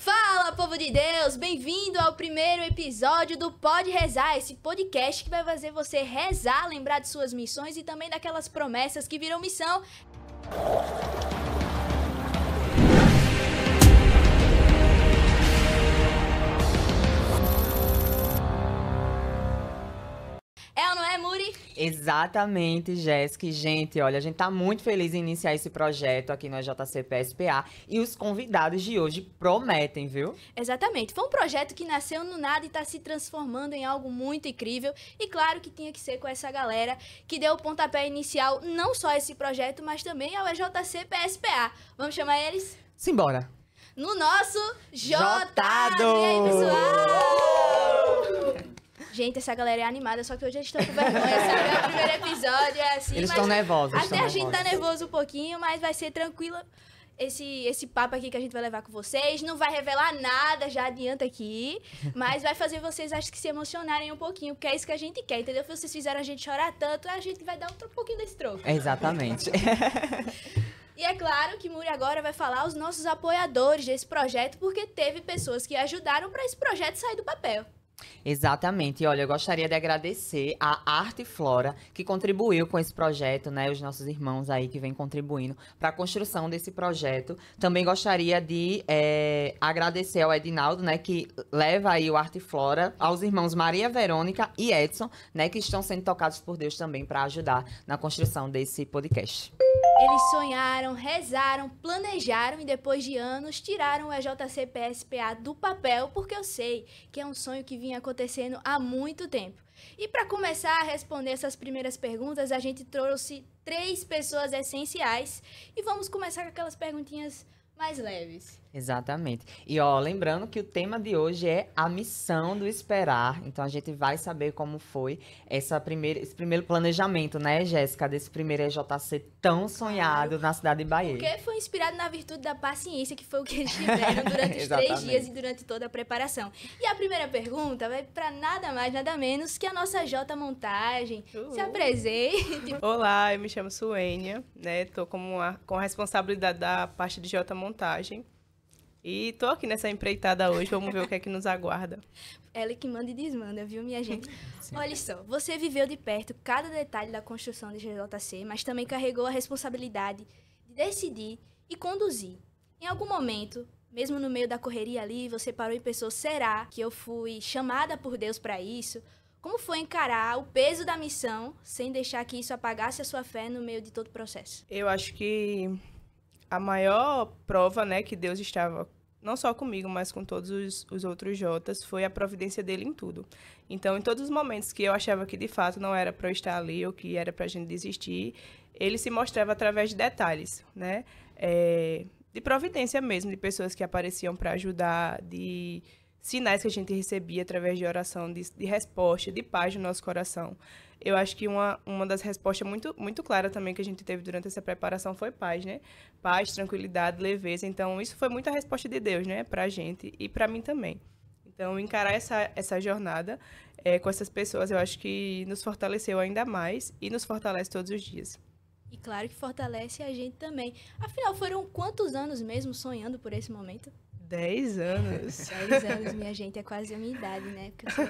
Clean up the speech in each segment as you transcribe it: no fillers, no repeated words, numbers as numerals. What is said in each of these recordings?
Fala, povo de Deus! Bem-vindo ao primeiro episódio do Pode Rezar, esse podcast que vai fazer você rezar, lembrar de suas missões e também daquelas promessas que viram missão. É ou não é, Muri? Exatamente, Jéssica. E, gente, olha, a gente tá muito feliz em iniciar esse projeto aqui no JCPSPA e os convidados de hoje prometem, viu? Exatamente. Foi um projeto que nasceu no nada e está se transformando em algo muito incrível. E claro que tinha que ser com essa galera que deu o pontapé inicial, não só a esse projeto, mas também ao EJCPSPA. Vamos chamar eles? Simbora! No nosso Jotado! E aí, pessoal? Gente, essa galera é animada, só que hoje eles estão com vergonha, sabe? É o primeiro episódio, é assim. Eles estão nervosos. Até a gente tá nervoso um pouquinho, mas vai ser tranquilo esse papo aqui que a gente vai levar com vocês. Não vai revelar nada, já adianta aqui, mas vai fazer vocês, acho que, se emocionarem um pouquinho, porque é isso que a gente quer, entendeu? Se vocês fizeram a gente chorar tanto, a gente vai dar um pouquinho desse troco. Exatamente. E é claro que Muri agora vai falar os nossos apoiadores desse projeto, porque teve pessoas que ajudaram para esse projeto sair do papel. Exatamente. E olha, eu gostaria de agradecer a Arte Flora, que contribuiu com esse projeto, né? Os nossos irmãos aí que vêm contribuindo para a construção desse projeto. Também gostaria de agradecer ao Edinaldo, né? Que leva aí o Arte Flora, aos irmãos Maria Verônica e Edson, né? Que estão sendo tocados por Deus também para ajudar na construção desse podcast. Eles sonharam, rezaram, planejaram e depois de anos tiraram o EJCPSPA do papel, porque eu sei que é um sonho que vinha acontecendo há muito tempo. E para começar a responder essas primeiras perguntas, a gente trouxe 3 pessoas essenciais e vamos começar com aquelas perguntinhas mais leves. Exatamente. E ó, lembrando que o tema de hoje é a missão do esperar. Então a gente vai saber como foi esse primeiro planejamento, né, Jéssica, desse primeiro EJC tão sonhado na cidade de Bahia. Porque foi inspirado na virtude da paciência, que foi o que eles tiveram durante os 3 dias e durante toda a preparação. E a primeira pergunta vai para nada mais, nada menos que a nossa J Montagem. Se apresente. Olá, eu me chamo Suênia, né? Tô com a responsabilidade da parte de J Montagem. E tô aqui nessa empreitada hoje, vamos ver o que é que nos aguarda. Ela que manda e desmanda, viu, minha gente? Sim. Olha só, você viveu de perto cada detalhe da construção do JC, mas também carregou a responsabilidade de decidir e conduzir. Em algum momento, mesmo no meio da correria ali, você parou e pensou, será que eu fui chamada por Deus para isso? Como foi encarar o peso da missão sem deixar que isso apagasse a sua fé no meio de todo o processo? Eu acho que a maior prova, né, que Deus estava, não só comigo, mas com todos os outros Jotas, foi a providência dele em tudo. Então, em todos os momentos que eu achava que, de fato, não era para eu estar ali ou que era para a gente desistir, ele se mostrava através de detalhes, né? De providência mesmo, de pessoas que apareciam para ajudar, de sinais que a gente recebia através de oração, de resposta, de paz no nosso coração. Eu acho que uma das respostas muito, muito claras também que a gente teve durante essa preparação foi paz, né? Paz, tranquilidade, leveza. Então, isso foi muita resposta de Deus, né? Pra gente e pra mim também. Então, encarar essa jornada com essas pessoas, eu acho que nos fortaleceu ainda mais e nos fortalece todos os dias. E claro que fortalece a gente também. Afinal, foram quantos anos mesmo sonhando por esse momento? 10 anos. 10 anos, minha gente, é quase a minha idade, né? Porque eu sou...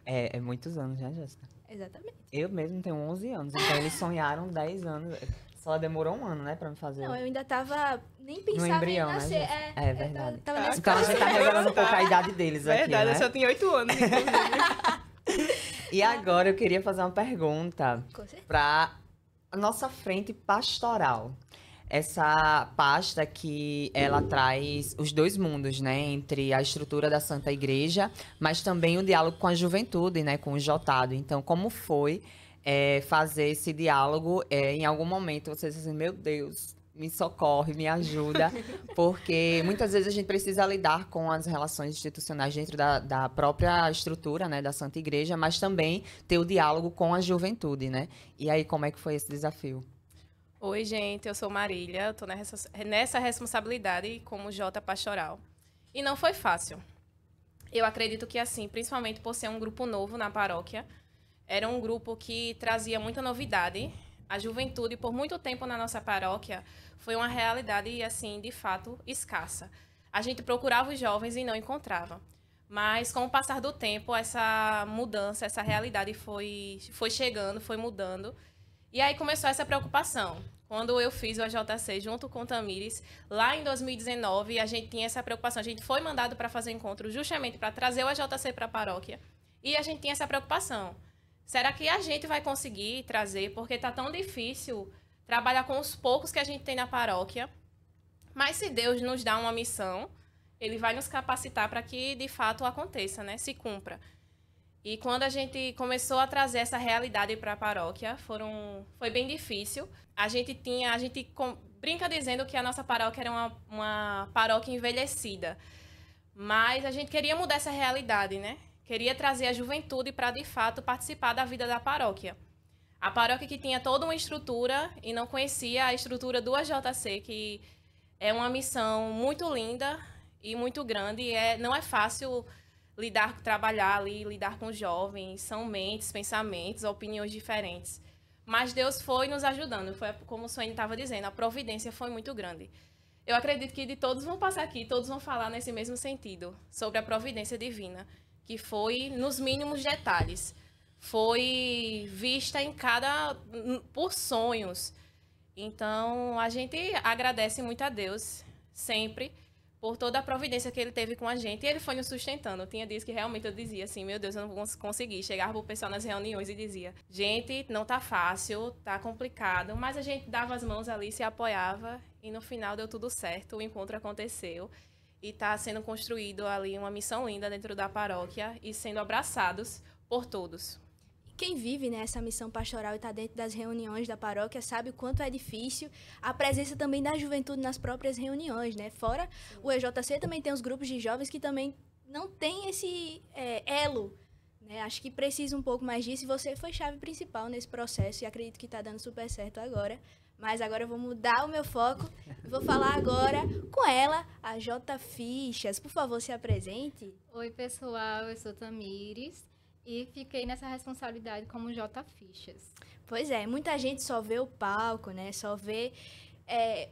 É muitos anos, né, Jéssica? Exatamente. Eu mesmo tenho 11 anos, então eles sonharam 10 anos. Só demorou um ano, né, pra me fazer. Não, eu ainda tava... Nem pensava no embrião, em nascer. Né, é verdade. Tava nesse então a gente tá revelando um pouco a idade deles aqui, verdade, né? eu só tinha 8 anos, inclusive. E agora eu queria fazer uma pergunta pra nossa frente pastoral. Essa pasta que ela traz os 2 mundos, né? Entre a estrutura da Santa Igreja, mas também o diálogo com a juventude, né? Com o Jotado. Então, como foi fazer esse diálogo? Em algum momento você diz assim, meu Deus, me socorre, me ajuda. Porque muitas vezes a gente precisa lidar com as relações institucionais dentro da própria estrutura, né? Da Santa Igreja, mas também ter o diálogo com a juventude, né? E aí, como é que foi esse desafio? Oi, gente, eu sou Marília, estou nessa responsabilidade como Jota Pastoral. E não foi fácil. Eu acredito que, assim, principalmente por ser um grupo novo na paróquia, era um grupo que trazia muita novidade. A juventude, por muito tempo na nossa paróquia, foi uma realidade, assim, de fato, escassa. a gente procurava os jovens e não encontrava. Mas, com o passar do tempo, essa mudança, essa realidade foi chegando, foi mudando. E aí começou essa preocupação. Quando eu fiz o AJC junto com o Tamires, lá em 2019, a gente tinha essa preocupação. A gente foi mandado para fazer encontro justamente para trazer o AJC para a paróquia. E a gente tinha essa preocupação. Será que a gente vai conseguir trazer? Porque está tão difícil trabalhar com os poucos que a gente tem na paróquia. Mas se Deus nos dá uma missão, Ele vai nos capacitar para que, de fato, aconteça, né? Se cumpra. E quando a gente começou a trazer essa realidade para a paróquia, foi bem difícil. A gente brinca dizendo que a nossa paróquia era uma paróquia envelhecida. Mas a gente queria mudar essa realidade, né? Queria trazer a juventude para, de fato, participar da vida da paróquia. A paróquia que tinha toda uma estrutura e não conhecia a estrutura do AJC, que é uma missão muito linda e muito grande. Não é fácil trabalhar ali, lidar com jovens, são mentes, pensamentos, opiniões diferentes. Mas Deus foi nos ajudando, foi como o Suene estava dizendo, a providência foi muito grande. Eu acredito que de todos vão passar aqui, todos vão falar nesse mesmo sentido, sobre a providência divina, que foi nos mínimos detalhes, foi vista por sonhos. Então, a gente agradece muito a Deus, sempre, por toda a providência que Ele teve com a gente. E Ele foi nos sustentando. Tinha dias que realmente eu dizia assim, meu Deus, eu não vou conseguir. Chegava pro pessoal nas reuniões e dizia, gente, não tá fácil, tá complicado. Mas a gente dava as mãos ali, se apoiava e no final deu tudo certo. O encontro aconteceu e tá sendo construído ali uma missão linda dentro da paróquia e sendo abraçados por todos. Quem vive, né, essa missão pastoral e está dentro das reuniões da paróquia sabe o quanto é difícil a presença também da juventude nas próprias reuniões, né? Fora o EJC também tem os grupos de jovens que também não tem esse elo, né? Acho que precisa um pouco mais disso e você foi chave principal nesse processo e acredito que está dando super certo agora. Mas agora eu vou mudar o meu foco e vou falar agora com ela, a J. Fichas. Por favor, se apresente. Oi, pessoal, eu sou Tamires. E fiquei nessa responsabilidade como J. Fichas. Pois é, muita gente só vê o palco, né? Só vê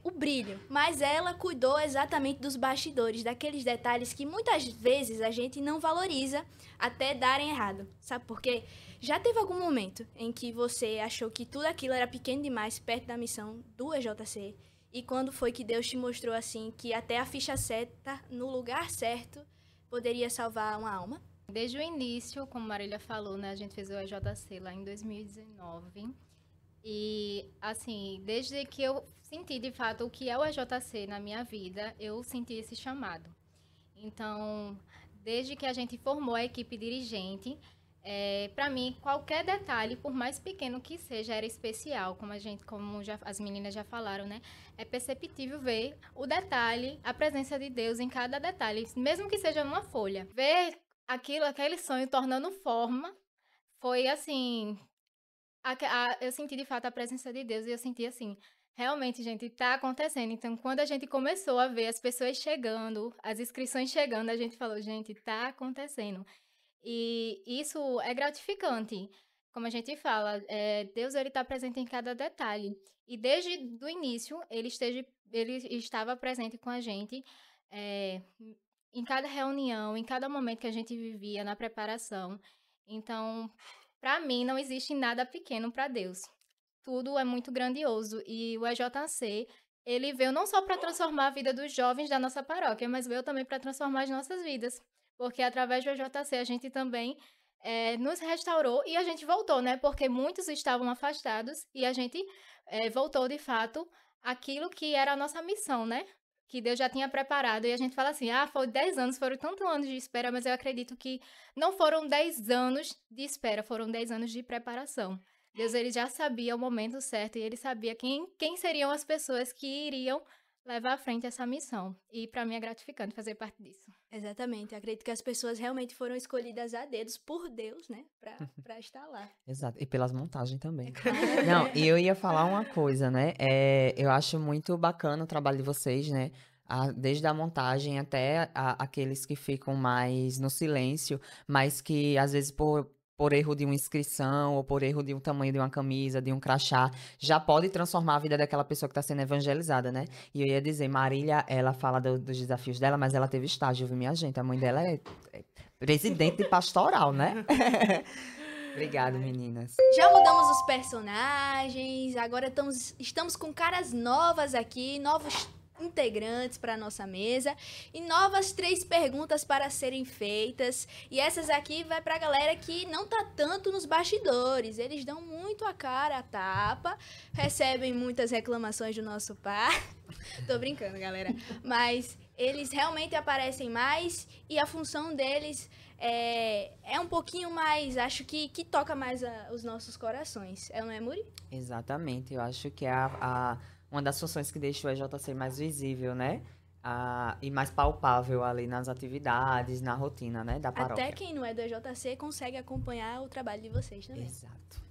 o brilho. Mas ela cuidou exatamente dos bastidores, daqueles detalhes que muitas vezes a gente não valoriza até darem errado. Sabe por quê? Já teve algum momento em que você achou que tudo aquilo era pequeno demais perto da missão do EJC? E quando foi que Deus te mostrou assim que até a ficha certa, no lugar certo, poderia salvar uma alma? Desde o início, como Marília falou, né, a gente fez o EJC lá em 2019. E, assim, desde que eu senti, de fato, o que é o EJC na minha vida, eu senti esse chamado. Então, desde que a gente formou a equipe dirigente, para mim, qualquer detalhe, por mais pequeno que seja, era especial. Como as meninas já falaram, né? É perceptível ver o detalhe, a presença de Deus em cada detalhe, mesmo que seja numa folha. Ver aquele sonho tornando forma, foi assim, eu senti de fato a presença de Deus e eu senti assim, realmente, gente, tá acontecendo. Então, quando a gente começou a ver as pessoas chegando, as inscrições chegando, a gente falou, gente, tá acontecendo. E isso é gratificante. Como a gente fala, Deus ele tá presente em cada detalhe. E desde o início, ele estava presente com a gente, em cada reunião, em cada momento que a gente vivia na preparação. Então, para mim, não existe nada pequeno para Deus. Tudo é muito grandioso. E o EJC, ele veio não só para transformar a vida dos jovens da nossa paróquia, mas veio também para transformar as nossas vidas. Porque através do EJC a gente também nos restaurou e a gente voltou, né? Porque muitos estavam afastados e a gente voltou, de fato, aquilo que era a nossa missão, né? Que Deus já tinha preparado, e a gente fala assim, foram 10 anos, foram tantos anos de espera, mas eu acredito que não foram 10 anos de espera, foram 10 anos de preparação. Deus, ele já sabia o momento certo, e ele sabia quem seriam as pessoas que iriam levar à frente essa missão. E para mim é gratificante fazer parte disso. Exatamente, eu acredito que as pessoas realmente foram escolhidas a dedos por Deus, né, para estar lá. Exato, e pelas montagens também. Não, e eu ia falar uma coisa, né, eu acho muito bacana o trabalho de vocês, né, desde a montagem até aqueles que ficam mais no silêncio, mas que às vezes por por erro de uma inscrição ou por erro de um tamanho de uma camisa, de um crachá, já pode transformar a vida daquela pessoa que está sendo evangelizada, né? E eu ia dizer, Marília, ela fala dos desafios dela, mas ela teve estágio, viu, minha gente? A mãe dela é presidente de pastoral, né? Obrigado, meninas. Já mudamos os personagens, agora estamos com caras novas aqui, novos integrantes para nossa mesa e novas 3 perguntas para serem feitas. E essas aqui vai para a galera que não tá tanto nos bastidores. Eles dão muito a cara a tapa, recebem muitas reclamações do nosso pai. Tô brincando, galera. Mas eles realmente aparecem mais e a função deles é um pouquinho mais, acho que toca mais os nossos corações. Não é, Muri? Exatamente. Eu acho que é uma das funções que deixa o EJC mais visível, né? E mais palpável ali nas atividades, na rotina, né? Da paróquia. Até quem não é do EJC consegue acompanhar o trabalho de vocês também. Exato.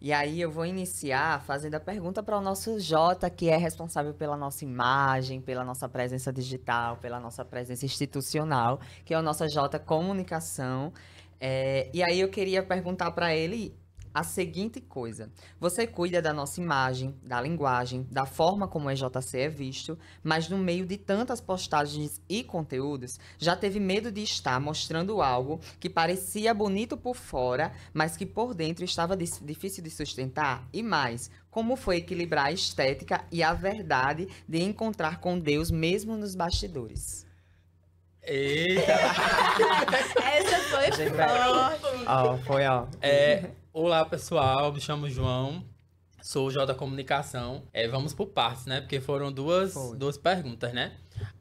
E aí eu vou iniciar fazendo a pergunta para o nosso Jota, que é responsável pela nossa imagem, pela nossa presença digital, pela nossa presença institucional, que é o nosso Jota Comunicação. E aí eu queria perguntar para ele a seguinte coisa: você cuida da nossa imagem, da linguagem, da forma como o EJC é visto, mas no meio de tantas postagens e conteúdos, já teve medo de estar mostrando algo que parecia bonito por fora, mas que por dentro estava difícil de sustentar? E mais, como foi equilibrar a estética e a verdade de encontrar com Deus mesmo nos bastidores? Eita! Essa foi forte. Olá, pessoal. Me chamo João. Sou o Jota Comunicação. Vamos por partes, né? Porque foram duas perguntas, né?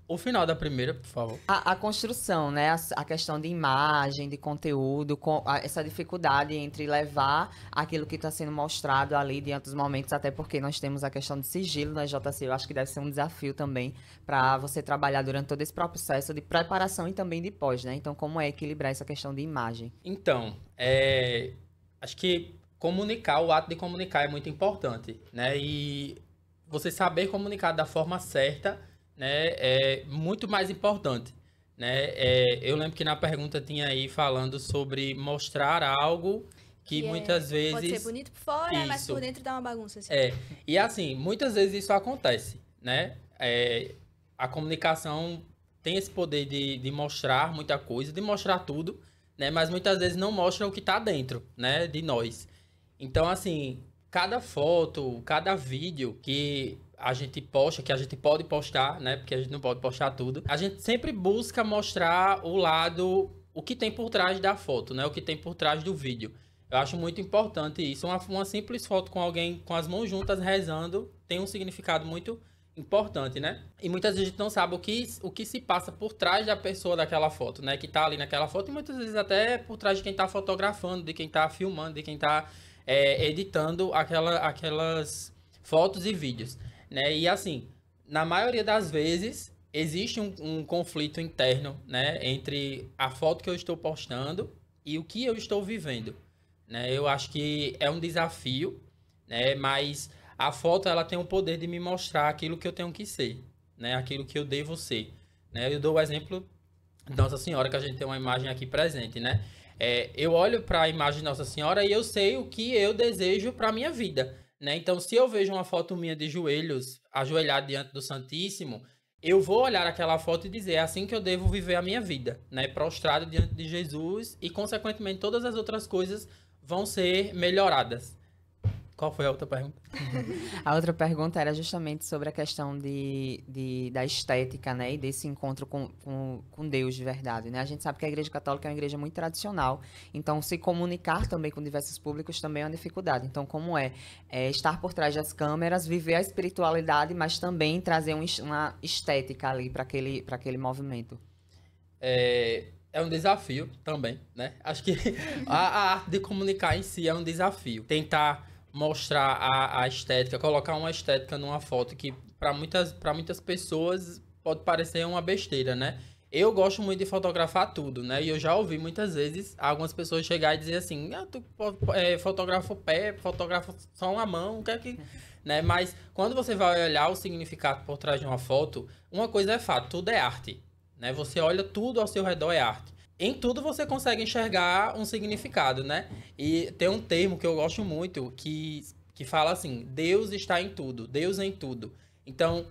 O final da primeira, por favor. A construção, né? A questão de imagem, de conteúdo, essa dificuldade entre levar aquilo que está sendo mostrado ali diante dos momentos, até porque nós temos a questão de sigilo na JC. Eu acho que deve ser um desafio também para você trabalhar durante todo esse processo de preparação e também de pós, né? Então, como é equilibrar essa questão de imagem? Então, acho que o ato de comunicar é muito importante, né? E você saber comunicar da forma certa, né, é muito mais importante, né? Eu lembro que na pergunta tinha aí falando sobre mostrar algo que muitas vezes... Pode ser bonito por fora, mas por dentro dá uma bagunça. Assim. E assim, muitas vezes isso acontece, né? A comunicação tem esse poder de mostrar muita coisa, de mostrar tudo, né? Mas muitas vezes não mostra o que está dentro, né, de nós. Então, assim, cada foto, cada vídeo que a gente posta, que a gente pode postar, né, porque a gente não pode postar tudo, a gente sempre busca mostrar o que tem por trás da foto, né, o que tem por trás do vídeo. Eu acho muito importante isso. Uma simples foto com alguém com as mãos juntas rezando tem um significado muito importante, né? E muitas vezes a gente não sabe o que se passa por trás da pessoa daquela foto, né? Que tá ali naquela foto, e muitas vezes até por trás de quem tá fotografando, de quem tá filmando, de quem tá editando aquelas fotos e vídeos, né? E assim, na maioria das vezes, existe um conflito interno, né? Entre a foto que eu estou postando e o que eu estou vivendo, né? Eu acho que é um desafio, né? Mas a foto, ela tem o poder de me mostrar aquilo que eu tenho que ser, né? Aquilo que eu devo ser, né? Eu dou o exemplo de Nossa Senhora, que a gente tem uma imagem aqui presente, né? Eu olho para a imagem de Nossa Senhora e eu sei o que eu desejo para minha vida, né? Então, se eu vejo uma foto minha de joelhos, ajoelhado diante do Santíssimo, eu vou olhar aquela foto e dizer, é assim que eu devo viver a minha vida, né? Prostrado diante de Jesus e, consequentemente, todas as outras coisas vão ser melhoradas. Qual foi a outra pergunta? A outra pergunta era justamente sobre a questão da estética, né? E desse encontro com Deus de verdade, né? A gente sabe que a Igreja Católica é uma igreja muito tradicional, então se comunicar também com diversos públicos também é uma dificuldade. Então, como estar por trás das câmeras, viver a espiritualidade, mas também trazer uma estética ali para aquele movimento? É um desafio também, né? Acho que a arte de comunicar em si é um desafio. Tentar mostrar a estética, colocar uma estética numa foto que para muitas pessoas pode parecer uma besteira, né? Eu gosto muito de fotografar tudo, né? E eu já ouvi muitas vezes algumas pessoas chegar e dizer assim, tu fotografa o pé, fotografa só uma mão, o que é que... Né? Mas quando você vai olhar o significado por trás de uma foto, uma coisa é fato, tudo é arte, né? Você olha, tudo ao seu redor é arte. em tudo você consegue enxergar um significado, né? E tem um termo que eu gosto muito que fala assim, Deus está em tudo, Deus em tudo. Então,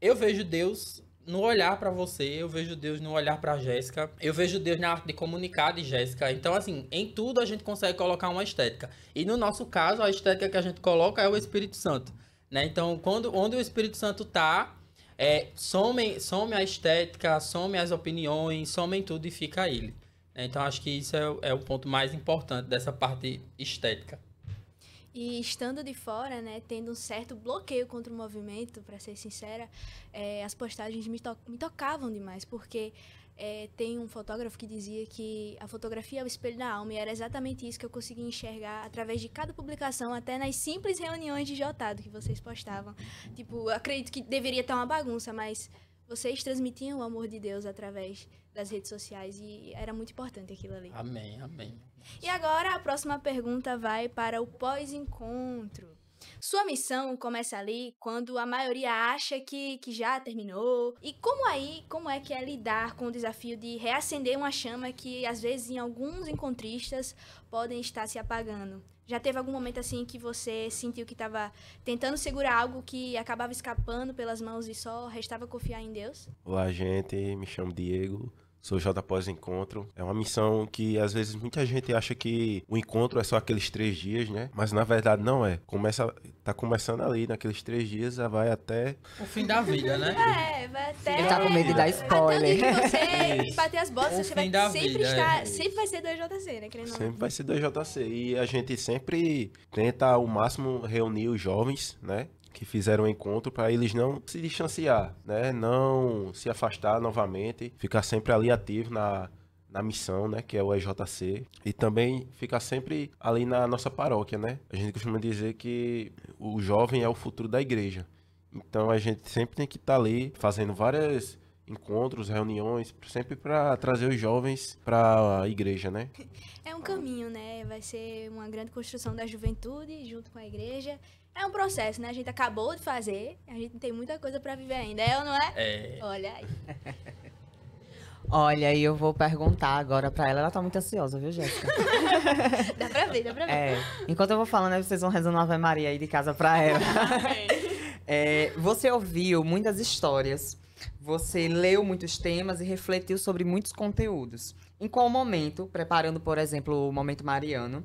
eu vejo Deus no olhar para você, eu vejo Deus no olhar para Jéssica, eu vejo Deus na arte de comunicar de Jéssica. Então, assim, em tudo a gente consegue colocar uma estética. E no nosso caso, a estética que a gente coloca é o Espírito Santo, né? Então, onde o Espírito Santo tá, some a estética, some as opiniões, some tudo e fica ele. Então, acho que isso é o ponto mais importante dessa parte estética. E estando de fora, né, tendo um certo bloqueio contra o movimento, para ser sincera, as postagens me tocavam demais, porque tem um fotógrafo que dizia que a fotografia é o espelho da alma, e era exatamente isso que eu conseguia enxergar através de cada publicação, até nas simples reuniões de jotado que vocês postavam. Tipo, acredito que deveria ter uma bagunça, mas vocês transmitiam o amor de Deus através das redes sociais, e era muito importante aquilo ali. Amém, amém. E agora a próxima pergunta vai para o pós-encontro. Sua missão começa ali quando a maioria acha que já terminou. E como é que é lidar com o desafio de reacender uma chama que às vezes em alguns encontristas podem estar se apagando? Já teve algum momento assim que você sentiu que estava tentando segurar algo que acabava escapando pelas mãos e só restava confiar em Deus? Olá, gente. Me chamo Diego. Sou J Pós-Encontro. É uma missão que, às vezes, muita gente acha que o encontro é só aqueles 3 dias, né? Mas, na verdade, não é. Tá começando ali, naqueles 3 dias, já vai até... O fim da vida, né? Vai até... Ele tá com medo de dar spoiler. Até você bater as botas, você vai sempre vida, sempre vai ser do EJC, né? Querendo Sempre vai ser do EJC. E a gente sempre tenta, ao máximo, reunir os jovens, né? Que fizeram o encontro para eles não se distanciar, né? Não se afastar novamente, ficar sempre ali ativo na missão, né? Que é o EJC. E também ficar sempre ali na nossa paróquia, né? A gente costuma dizer que o jovem é o futuro da igreja. Então a gente sempre tem que estar ali fazendo vários encontros, reuniões, sempre para trazer os jovens para a igreja, né? É um caminho, né? Vai ser uma grande construção da juventude junto com a igreja. É um processo, né? A gente acabou de fazer, a gente tem muita coisa pra viver ainda, ou não é? É. Olha aí. Olha, e eu vou perguntar agora pra ela. Ela tá muito ansiosa, viu, Jéssica? Dá pra ver. Enquanto eu vou falando, aí vocês vão rezando uma Ave Maria aí de casa pra ela. Você ouviu muitas histórias, você leu muitos temas e refletiu sobre muitos conteúdos. Em qual momento, preparando, por exemplo, o Momento Mariano,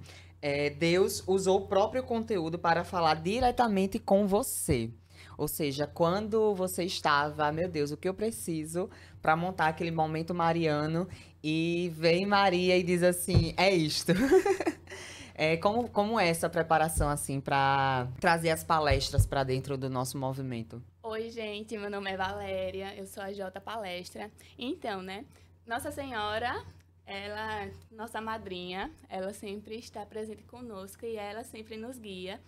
Deus usou o próprio conteúdo para falar diretamente com você? Ou seja, quando você estava, meu Deus, o que eu preciso para montar aquele Momento Mariano, e vem Maria e diz assim, é isto. Como é essa preparação, assim, para trazer as palestras para dentro do nosso movimento? Oi, gente, meu nome é Valéria, eu sou a J Palestra. Então, né, Nossa Senhora, ela, nossa madrinha, ela sempre está presente conosco e ela sempre nos guia.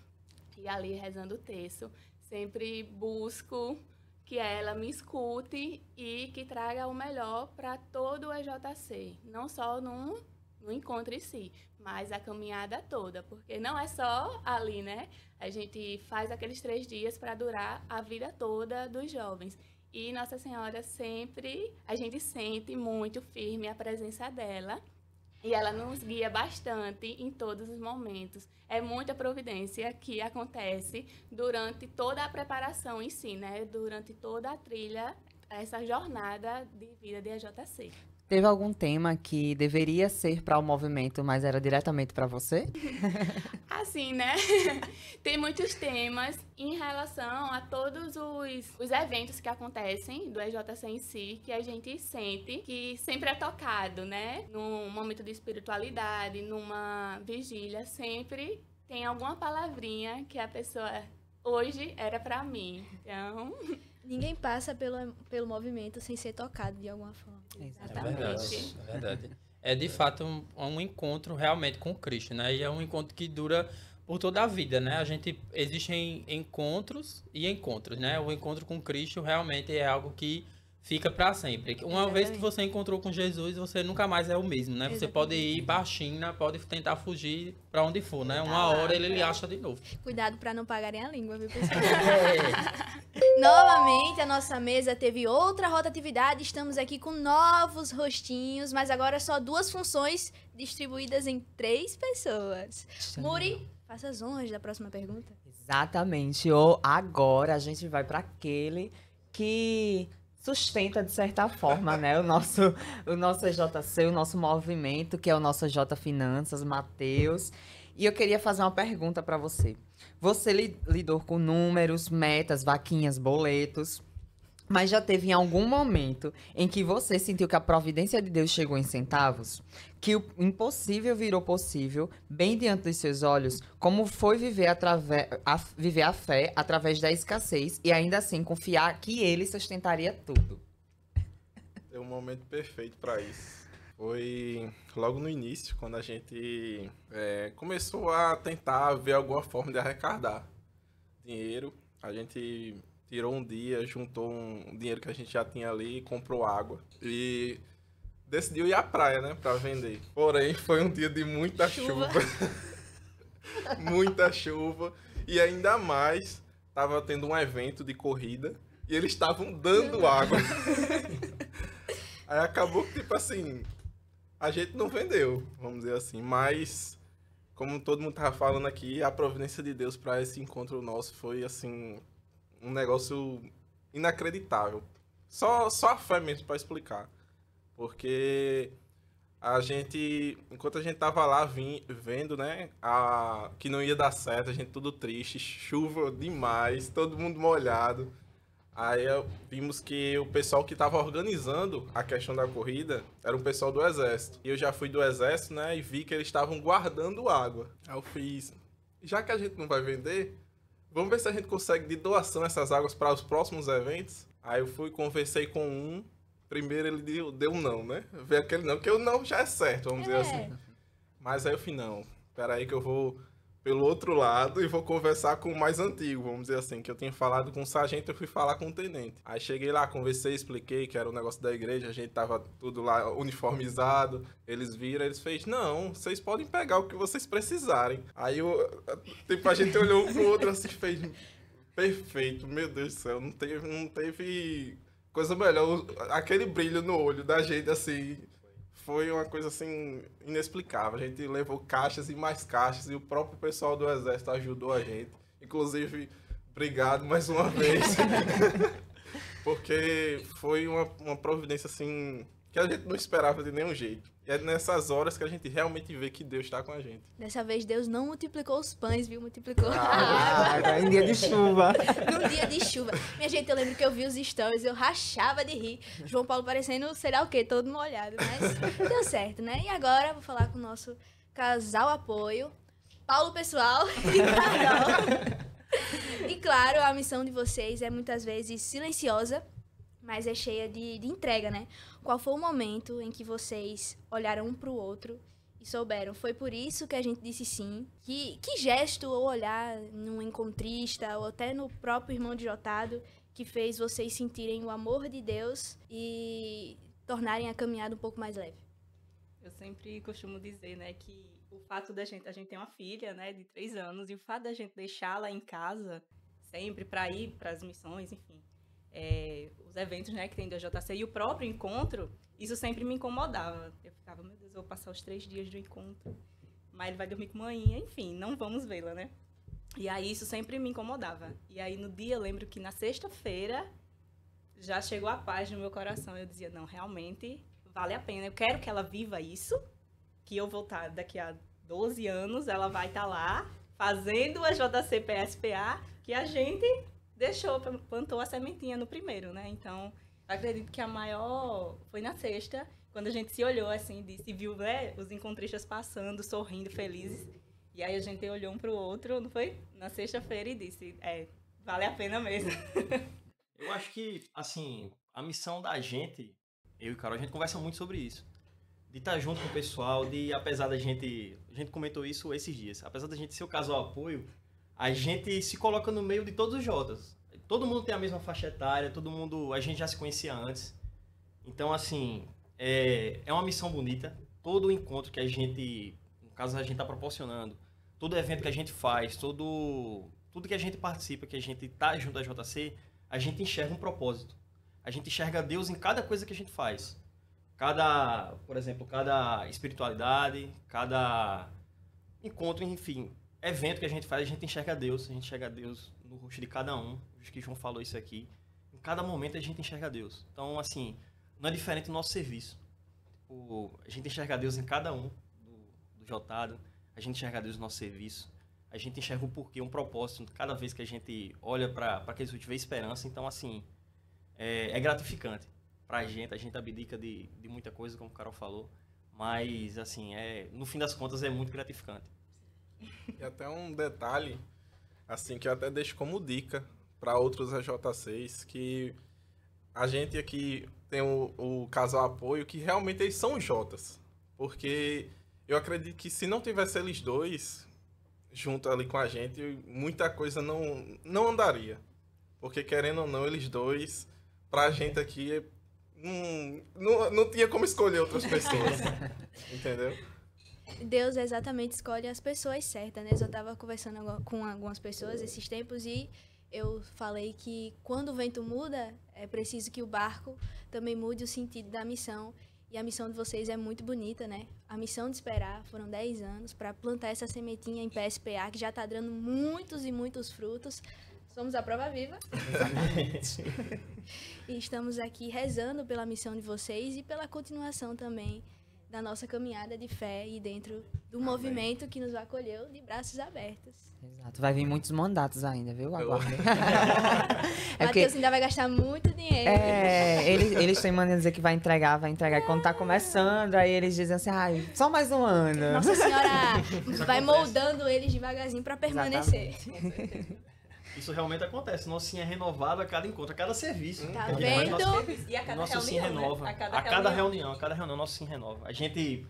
E ali, rezando o texto, sempre busco que ela me escute e que traga o melhor para todo o EJC, não só no encontro em si, mas a caminhada toda, porque não é só ali, né? A gente faz aqueles 3 dias para durar a vida toda dos jovens. E Nossa Senhora sempre, a gente sente muito firme a presença dela. E ela nos guia bastante em todos os momentos. É muita providência que acontece durante toda a preparação em si, né? Durante toda a trilha, essa jornada de vida de EJC. Teve algum tema que deveria ser para o movimento, mas era diretamente para você? Assim, né? Tem muitos temas em relação a todos os eventos que acontecem do EJC em si, que a gente sente que sempre é tocado, né? Num momento de espiritualidade, numa vigília, sempre tem alguma palavrinha que a pessoa hoje era para mim. Então... Ninguém passa pelo movimento sem ser tocado de alguma forma. Exatamente. É verdade. É de fato um encontro realmente com Cristo, né? E é um encontro que dura por toda a vida, né? Existem encontros e encontros, né? O encontro com Cristo realmente é algo que fica para sempre. Uma vez que você encontrou com Jesus, você nunca mais é o mesmo, né? Você pode ir para a China, pode tentar fugir para onde for, né? Uma hora ele lhe acha de novo. Cuidado para não pagarem a língua, viu, pessoal? Novamente, a nossa mesa teve outra rotatividade. Estamos aqui com novos rostinhos, mas agora só 2 funções distribuídas em 3 pessoas. Muri, faça as honras da próxima pergunta. Exatamente. Agora a gente vai para aquele que sustenta, de certa forma, né, o nosso EJC, o nosso movimento, que é o nosso J Finanças, Matheus. E eu queria fazer uma pergunta para você. Você lidou com números, metas, vaquinhas, boletos, mas já teve em algum momento em que você sentiu que a providência de Deus chegou em centavos? Que o impossível virou possível, bem diante dos seus olhos? Como foi viver a fé através da escassez e ainda assim confiar que Ele sustentaria tudo? É um momento perfeito para isso. Foi logo no início, quando a gente começou a tentar ver alguma forma de arrecadar dinheiro. A gente tirou um dia, juntou um dinheiro que a gente já tinha ali, comprou água e decidiu ir à praia, né, para vender. Porém, foi um dia de muita chuva. Muita chuva. E ainda mais, estava tendo um evento de corrida e eles estavam dando água. Aí acabou que, tipo assim, a gente não vendeu, vamos dizer assim, mas como todo mundo tava falando aqui, a providência de Deus para esse encontro nosso foi, assim, um negócio inacreditável. Só a fé mesmo para explicar. Porque a gente, enquanto a gente tava lá vendo, né, que não ia dar certo, a gente tudo triste, chuva demais, todo mundo molhado. Aí vimos que o pessoal que estava organizando a questão da corrida era o pessoal do Exército. E eu já fui do Exército, né, e vi que eles estavam guardando água. Aí eu fiz, já que a gente não vai vender, vamos ver se a gente consegue de doação essas águas para os próximos eventos. Aí eu fui, conversei com um, primeiro ele deu um não, né? Veio aquele não, porque o não já é certo, vamos dizer assim. Mas aí eu falei, não, peraí que eu vou pelo outro lado e vou conversar com o mais antigo, vamos dizer assim, que eu tinha falado com o sargento, eu fui falar com o tenente. Aí cheguei lá, conversei, expliquei que era o negócio da igreja, a gente tava tudo lá uniformizado, eles viram, eles fez, não, vocês podem pegar o que vocês precisarem. Aí tipo, a gente olhou um pro outro assim, fez, perfeito, meu Deus do céu, não teve coisa melhor, aquele brilho no olho da gente, assim, foi uma coisa, assim, inexplicável. A gente levou caixas e mais caixas e o próprio pessoal do Exército ajudou a gente. Inclusive, obrigado mais uma vez. Porque foi uma providência, assim, que a gente não esperava de nenhum jeito. E é nessas horas que a gente realmente vê que Deus está com a gente. Dessa vez, Deus não multiplicou os pães, viu? Multiplicou a água. Em dia de chuva. Num dia de chuva. Minha gente, eu lembro que eu vi os stories, eu rachava de rir. João Paulo parecendo, sei lá o quê, todo molhado. Mas deu certo, né? E agora, eu vou falar com o nosso casal apoio, Paulo Pessoal e Carol. E claro, a missão de vocês é muitas vezes silenciosa, mas é cheia de entrega, né? Qual foi o momento em que vocês olharam um pro outro e souberam? Foi por isso que a gente disse sim. Que gesto ou olhar num encontrista ou até no próprio irmão de Jotado que fez vocês sentirem o amor de Deus e tornarem a caminhada um pouco mais leve? Eu sempre costumo dizer, né, que o fato a gente tem uma filha, né, de 3 anos, e o fato da gente deixá-la em casa sempre para ir para as missões, enfim, os eventos, né, que tem do JC e o próprio encontro, isso sempre me incomodava. Eu ficava, meu Deus, eu vou passar os 3 dias do encontro, mas ele vai dormir com manhã, enfim, não vamos vê-la, né? E aí isso sempre me incomodava. E aí no dia, eu lembro que na sexta-feira já chegou a paz no meu coração. Eu dizia, não, realmente vale a pena. Eu quero que ela viva isso, que eu vou estar daqui a 12 anos, ela vai estar lá fazendo a JC PSPA, que a gente plantou a sementinha no primeiro, né? Então, eu acredito que a maior foi na sexta, quando a gente se olhou assim, disse, viu, né, os encontristas passando, sorrindo, felizes. E aí a gente olhou um pro outro, não foi? Na sexta-feira e disse, vale a pena mesmo. Eu acho que, assim, a missão da gente, eu e Carol, a gente conversa muito sobre isso. De estar junto com o pessoal, apesar da gente... A gente comentou isso esses dias. Apesar da gente ser o casal apoio, a gente se coloca no meio de todos os Jotas. todo mundo tem a mesma faixa etária, todo mundo, a gente já se conhecia antes. Então, assim, é uma missão bonita. Todo encontro que a gente, no caso, a gente está proporcionando, todo evento que a gente faz, tudo que a gente participa, que a gente tá junto à JC, a gente enxerga um propósito. A gente enxerga Deus em cada coisa que a gente faz. Por exemplo, cada espiritualidade, cada encontro, enfim, evento que a gente faz, a gente enxerga Deus no rosto de cada um. Acho que João falou isso aqui. Em cada momento a gente enxerga Deus. Então, assim, não é diferente do nosso serviço. A gente enxerga Deus em cada um do Jotado, a gente enxerga Deus no nosso serviço, a gente enxerga um porquê, um propósito, cada vez que a gente olha para aqueles que tiver esperança. Então, assim, é gratificante pra gente, a gente abdica de muita coisa, como o Carol falou, mas, assim, no fim das contas é muito gratificante. E até um detalhe, assim, que eu até deixo como dica para outros AJ6, que a gente aqui tem o casal apoio, que realmente eles são Jotas, porque eu acredito que se não tivesse eles dois junto ali com a gente, muita coisa não andaria, porque querendo ou não, eles dois, pra gente aqui, não tinha como escolher outras pessoas, entendeu? Deus exatamente escolhe as pessoas certas, né? Eu estava conversando com algumas pessoas esses tempos e eu falei que quando o vento muda, é preciso que o barco também mude o sentido da missão. E a missão de vocês é muito bonita, né? A missão de esperar foram 10 anos para plantar essa sementinha em PSPA, que já está dando muitos e muitos frutos. Somos a prova viva. E estamos aqui rezando pela missão de vocês e pela continuação também da nossa caminhada de fé e dentro do movimento que nos acolheu de braços abertos. Exato. Vai vir muitos mandatos ainda, viu? Aguardem. Matheus ainda vai gastar muito dinheiro. Eles têm maneira de dizer que vai entregar. E quando tá começando, aí eles dizem assim, só mais um ano. Nossa Senhora vai moldando eles devagarzinho para permanecer. Isso realmente acontece. O nosso sim é renovado a cada encontro, a cada serviço. Tá vendo? E a cada nosso reunião, sim renova. né? A cada reunião, o nosso sim renova. A gente,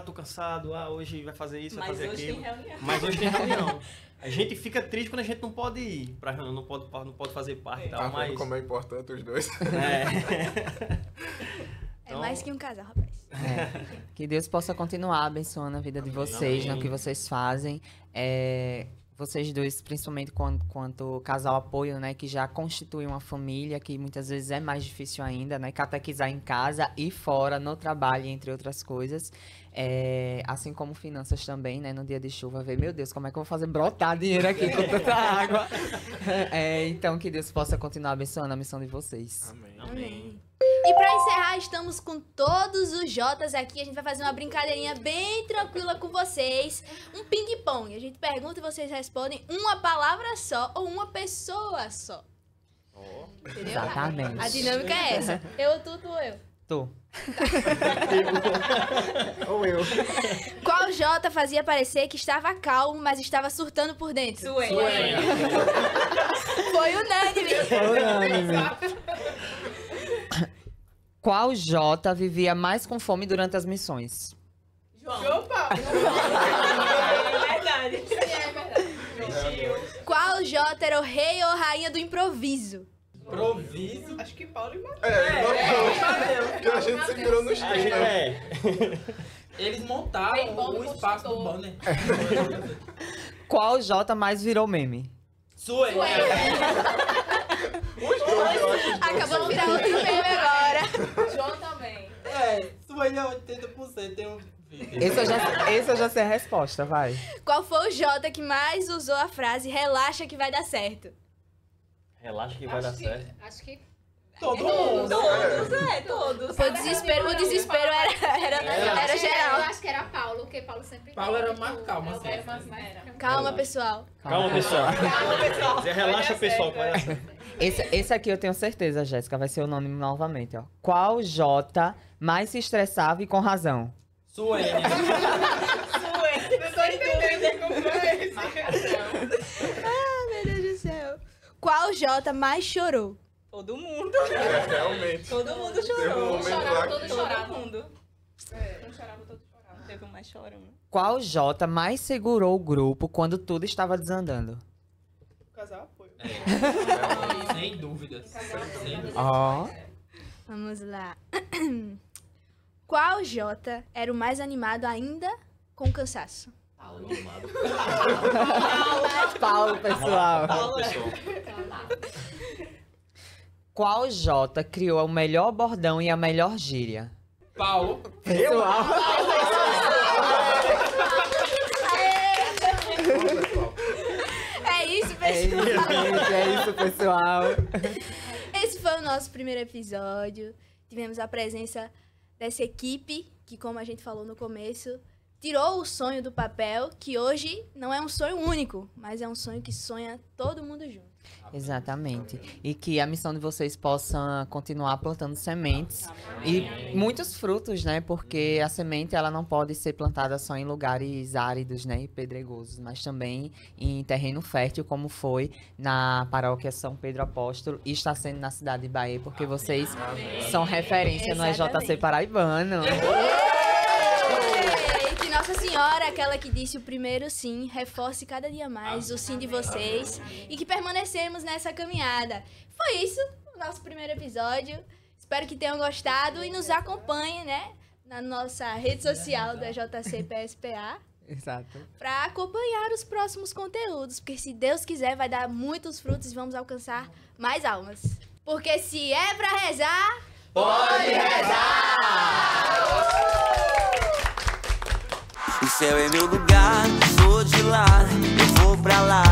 tô cansado, hoje vai fazer isso, vai fazer aquilo. Mas hoje tem reunião. A gente fica triste quando a gente não pode ir pra reunião, não pode fazer parte e tal, Tá vendo como é importante os dois? É mais que um casal, rapaz. Que Deus possa continuar abençoando a vida de vocês, no que vocês fazem. Vocês dois, principalmente quanto casal apoio, né, que já constitui uma família, que muitas vezes é mais difícil ainda, né, catequizar em casa e fora, no trabalho, entre outras coisas. Assim como finanças também, né, no dia de chuva, ver, meu Deus, como é que eu vou fazer brotar dinheiro aqui com tanta água? Então, que Deus possa continuar abençoando a missão de vocês. Amém. E pra encerrar, estamos com todos os Jotas aqui. A gente vai fazer uma brincadeirinha bem tranquila com vocês. Um ping-pong. A gente pergunta e vocês respondem uma palavra só ou uma pessoa só. Entendeu? Exatamente. A dinâmica é essa. Eu, tu ou eu? Tu. Ou eu. Qual Jota fazia parecer que estava calmo, mas estava surtando por dentro? Suene. Foi unânime. Qual Jota vivia mais com fome durante as missões? João Paulo. É verdade. Qual Jota era o rei ou rainha do improviso? Improviso? Acho que Paulo e Matheus. Porque a gente se virou nos três, né? Eles montaram o espaço do banner. Qual Jota mais virou meme? Suene. Os dois, eu acho. Acabou de virar outro meme agora. João também. Suene é 80%, tem um vídeo. Esse eu já sei a resposta, vai. Qual foi o Jota que mais usou a frase relaxa que vai dar certo? Relaxa que vai dar certo. Acho que Todo mundo. Todos. Foi o desespero era Eu geral. acho que era Paulo, porque Paulo sempre Paulo era tem, mais tipo, calmo, eu assim. quero mais mera. Calma, pessoal. Calma, pessoal. Relaxa, pessoal, que vai dar certo. Esse aqui eu tenho certeza, Jéssica, vai ser o nome novamente, ó. Qual Jota mais se estressava e com razão? Suene. Não tô entendendo como é isso. Meu Deus do céu. Qual Jota mais chorou? Todo mundo. Realmente. Todo mundo Teve um chorou. momento lá que... Todo mundo. Um chorava, todos choravam. Teve um mais chorando. Qual Jota mais segurou o grupo quando tudo estava desandando? Casal apoio. Sem dúvidas. Ó. Vamos lá. Qual Jota era o mais animado ainda com cansaço? Paulo, pessoal. Paulo, pessoal. Qual Jota criou o melhor bordão e a melhor gíria? Paulo. Pessoal. É isso, É pessoal. isso, gente, é isso, pessoal. Esse foi o nosso primeiro episódio. Tivemos a presença dessa equipe que, como a gente falou no começo, tirou o sonho do papel, que hoje não é um sonho único, mas é um sonho que sonha todo mundo junto. Exatamente. E que a missão de vocês possa continuar plantando sementes e muitos frutos, né? Porque a semente ela não pode ser plantada só em lugares áridos, né? E pedregosos, mas também em terreno fértil, como foi na paróquia São Pedro Apóstolo e está sendo na cidade de Bahia, porque vocês são referência no EJC paraibano. Que Nossa Senhora, aquela que disse o primeiro sim, reforce cada dia mais o sim de vocês e que permanecemos nessa caminhada. Foi isso, o nosso primeiro episódio. Espero que tenham gostado e nos acompanhem, né, na nossa rede social da JC PSPA. Exato. Para acompanhar os próximos conteúdos, porque se Deus quiser vai dar muitos frutos e vamos alcançar mais almas. Porque se é para rezar, pode rezar! O céu é meu lugar, sou de lá, eu vou pra lá.